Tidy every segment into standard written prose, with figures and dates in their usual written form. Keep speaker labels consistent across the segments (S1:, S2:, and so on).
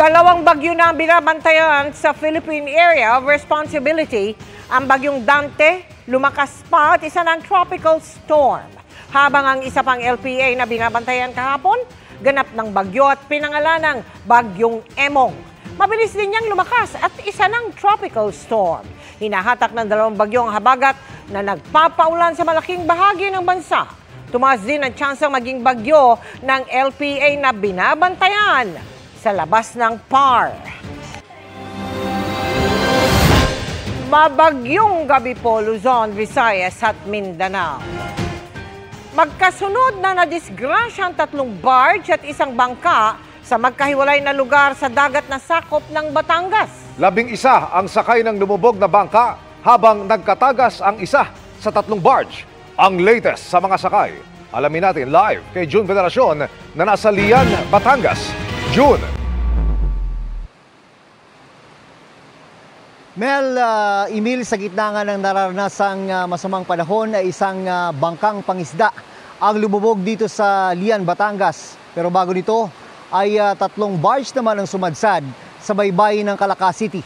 S1: Dalawang bagyo na binabantayan sa Philippine Area of Responsibility. Ang bagyong Dante, lumakas pa at isa ng tropical storm. Habang ang isa pang LPA na binabantayan kahapon, ganap ng bagyo at pinangalanang bagyong Emong. Mabilis din niyang lumakas at isa ng tropical storm. Hinahatak ng dalawang bagyo ang habagat na nagpapaulan sa malaking bahagi ng bansa. Tumaas din ang tsansang maging bagyo ng LPA na binabantayan sa labas ng PAR. Mabagyong gabi po Luzon, Visayas at Mindanao. Magkasunod na nadisgrasya ang 3 barge at isang bangka sa magkahiwalay na lugar sa dagat na sakop ng Batangas.
S2: 11 ang sakay ng lumubog na bangka habang nagkatagas ang isa sa 3 barge. Ang latest sa mga sakay, alamin natin live kay June Veneracion na nasa Lian, Batangas. June.
S3: Mel, Emil, sa gitna nga ng naranasang masamang panahon ay isang bangkang pangisda ang lumubog dito sa Lian, Batangas. Pero bago nito ay 3 barge naman ang sumadsad sa baybayin ng Calaca City.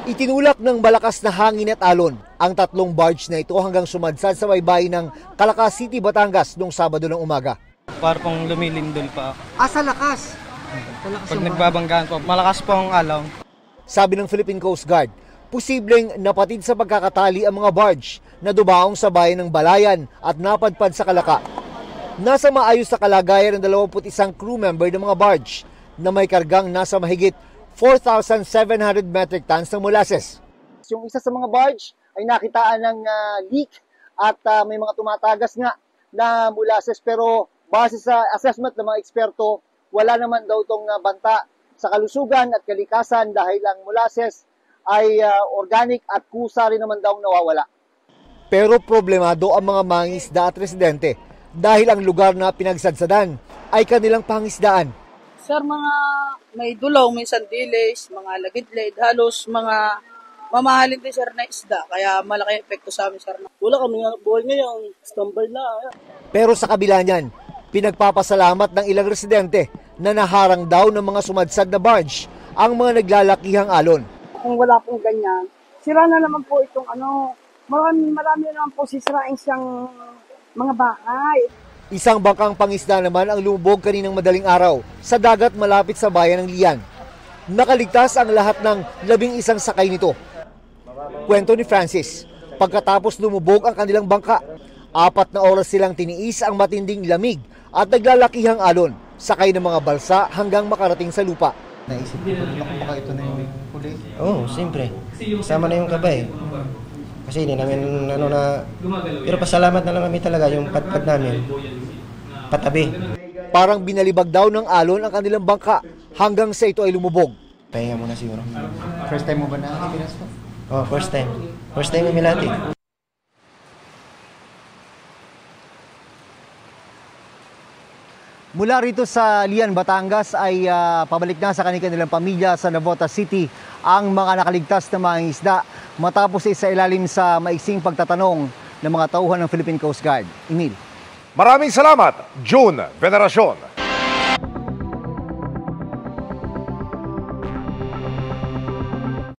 S3: Itinulak ng malakas na hangin at alon ang 3 barge na ito hanggang sumadsad sa baybayin ng Calaca City, Batangas noong Sabado ng umaga.
S4: Para pong lumilindol pa.
S3: Sa lakas?
S4: Pag nagbabanggaan po, malakas po ang alon.
S3: Sabi ng Philippine Coast Guard, posibleng napatid sa pagkakatali ang mga barge na dumaong sa bayan ng Balayan at napadpad sa Calaca. Nasa maayos na kalagayan ang 21 crew member ng mga barge na may kargang nasa mahigit 4,700 metric tons ng molasses. Yung isa sa mga barge ay nakitaan ng leak at may mga tumatagas nga na molasses, pero base sa assessment ng mga eksperto, wala naman daw itong banta sa kalusugan at kalikasan dahil ang molasses ay organic at kusa rin naman daw nawawala. Pero problemado ang mga mangingisda at residente dahil ang lugar na pinagsadsadan ay kanilang pangisdaan.
S5: Sir, mga may dulaw, minsan dilis, mga lagidlid, halos mga mamahalin din sir na isda, kaya malaki epekto sa amin sir. Wala kami buhay ngayon, standby na.
S3: Pero sa kabila niyan, pinagpapasalamat ng ilang residente na naharang daw ng mga sumadsad na barge ang mga naglalakihang alon.
S5: Kung wala pong ganyan, sira na naman po itong marami na naman po sisirain siyang mga bahay.
S3: Isang bangkang pangisda naman ang lumubog kaninang madaling araw sa dagat malapit sa bayan ng Lian. Nakaligtas ang lahat ng 11 sakay nito. Kwento ni Francis, pagkatapos lumubog ang kanilang bangka, 4 na oras silang tiniis ang matinding lamig at naglalakihang alon, sakay ng mga balsa hanggang makarating sa lupa.
S6: Naisip ko kung baka ito na yung huli?
S4: Oo, siyempre. Kasama na yung kabay. Kasi hindi namin pero pasalamat na lang kami talaga yung patpad namin. Patabi.
S3: Parang binalibag daw ng alon ang kanilang bangka hanggang sa ito ay lumubog.
S4: Pahinga muna siguro.
S6: First time mo ba na Pinas po?
S4: Oh, first time. First time kami lahat eh.
S3: Mula rito sa Lian, Batangas ay pabalik na sa kanilang pamilya sa Navotas City ang mga nakaligtas na mga isda matapos isa ilalim sa maiksing pagtatanong ng mga tauhan ng Philippine Coast Guard. Emil.
S2: Maraming salamat, June Veneracion.